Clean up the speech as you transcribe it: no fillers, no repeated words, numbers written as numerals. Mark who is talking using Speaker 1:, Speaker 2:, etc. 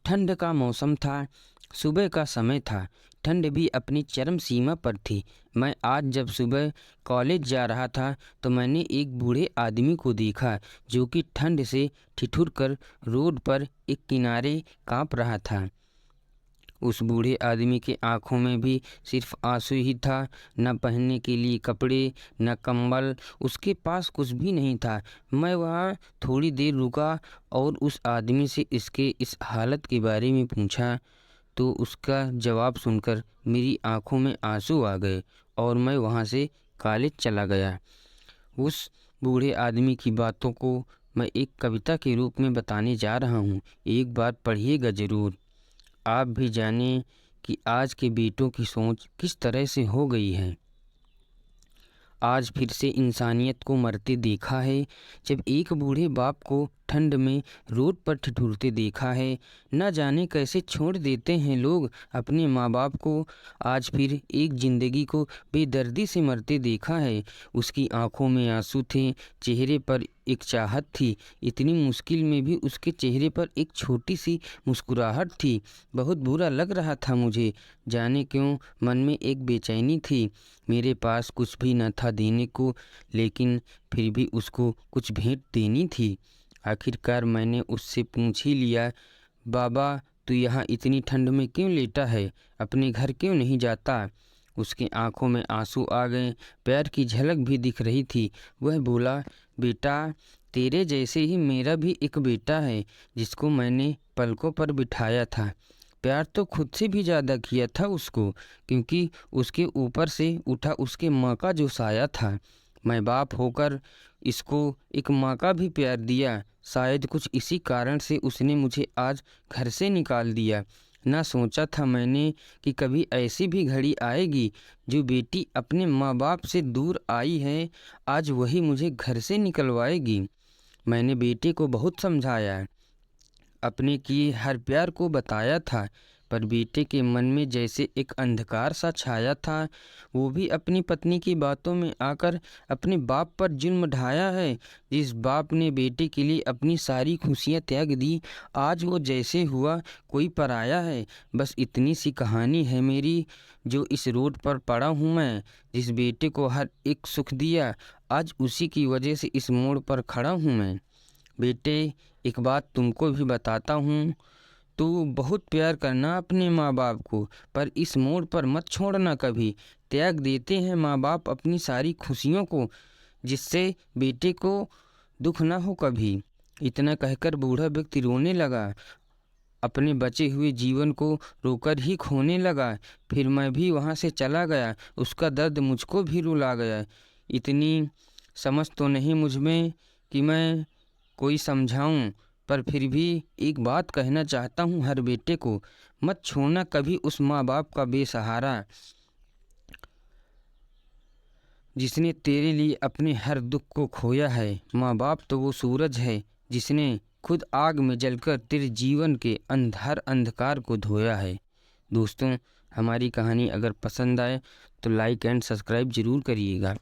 Speaker 1: ठंड का मौसम था। सुबह का समय था। ठंड भी अपनी चरम सीमा पर थी। मैं आज जब सुबह कॉलेज जा रहा था तो मैंने एक बूढ़े आदमी को देखा जो कि ठंड से ठिठुर कर रोड पर एक किनारे कांप रहा था। उस बूढ़े आदमी के आंखों में भी सिर्फ आंसू ही था। न पहनने के लिए कपड़े, न कंबल, उसके पास कुछ भी नहीं था। मैं वहाँ थोड़ी देर रुका और उस आदमी से इसके इस हालत के बारे में पूछा तो उसका जवाब सुनकर मेरी आंखों में आंसू आ गए और मैं वहाँ से कॉलेज चला गया। उस बूढ़े आदमी की बातों को मैं एक कविता के रूप में बताने जा रहा हूँ। एक बार पढ़िएगा ज़रूर। आप भी जानें कि आज के बेटों की सोच किस तरह से हो गई है। आज फिर से इंसानियत को मरते देखा है। जब एक बूढ़े बाप को ठंड में रोड पर ठिठुरते देखा है। न जाने कैसे छोड़ देते हैं लोग अपने माँ बाप को। आज फिर एक ज़िंदगी को बेदर्दी से मरते देखा है। उसकी आंखों में आंसू थे, चेहरे पर एक चाहत थी। इतनी मुश्किल में भी उसके चेहरे पर एक छोटी सी मुस्कुराहट थी। बहुत बुरा लग रहा था मुझे। जाने क्यों मन में एक बेचैनी थी। मेरे पास कुछ भी न था देने को, लेकिन फिर भी उसको कुछ भेंट देनी थी। आखिरकार मैंने उससे पूछ ही लिया, बाबा तू यहाँ इतनी ठंड में क्यों लेटा है, अपने घर क्यों नहीं जाता। उसकी आंखों में आंसू आ गए, प्यार की झलक भी दिख रही थी। वह बोला, बेटा तेरे जैसे ही मेरा भी एक बेटा है जिसको मैंने पलकों पर बिठाया था। प्यार तो खुद से भी ज़्यादा किया था उसको, क्योंकि उसके ऊपर से उठा उसके माँ का जो साया था। मैं बाप होकर इसको एक माँ का भी प्यार दिया। शायद कुछ इसी कारण से उसने मुझे आज घर से निकाल दिया। ना सोचा था मैंने कि कभी ऐसी भी घड़ी आएगी जो बेटी अपने माँ बाप से दूर आई है, आज वही मुझे घर से निकलवाएगी। मैंने बेटे को बहुत समझाया, अपने किए हर प्यार को बताया था, पर बेटे के मन में जैसे एक अंधकार सा छाया था। वो भी अपनी पत्नी की बातों में आकर अपने बाप पर जुल्म ढाया है। जिस बाप ने बेटे के लिए अपनी सारी खुशियाँ त्याग दी, आज वो जैसे हुआ कोई पराया है। बस इतनी सी कहानी है मेरी, जो इस रोड पर पड़ा हूँ मैं। जिस बेटे को हर एक सुख दिया, आज उसी की वजह से इस मोड़ पर खड़ा हूँ मैं। बेटे एक बात तुमको भी बताता हूँ, तू बहुत प्यार करना अपने माँ बाप को, पर इस मोड़ पर मत छोड़ना कभी। त्याग देते हैं माँ बाप अपनी सारी खुशियों को, जिससे बेटे को दुख ना हो कभी। इतना कहकर बूढ़ा व्यक्ति रोने लगा, अपने बचे हुए जीवन को रोकर ही खोने लगा। फिर मैं भी वहाँ से चला गया। उसका दर्द मुझको भी रुला गया। इतनी समझ तो नहीं मुझ में कि मैं कोई समझाऊं, पर फिर भी एक बात कहना चाहता हूँ हर बेटे को, मत छोड़ना कभी उस माँ बाप का बेसहारा, जिसने तेरे लिए अपने हर दुख को खोया है। माँ बाप तो वो सूरज है जिसने खुद आग में जलकर तेरे जीवन के हर अंधकार को धोया है। दोस्तों, हमारी कहानी अगर पसंद आए तो लाइक एंड सब्सक्राइब ज़रूर करिएगा।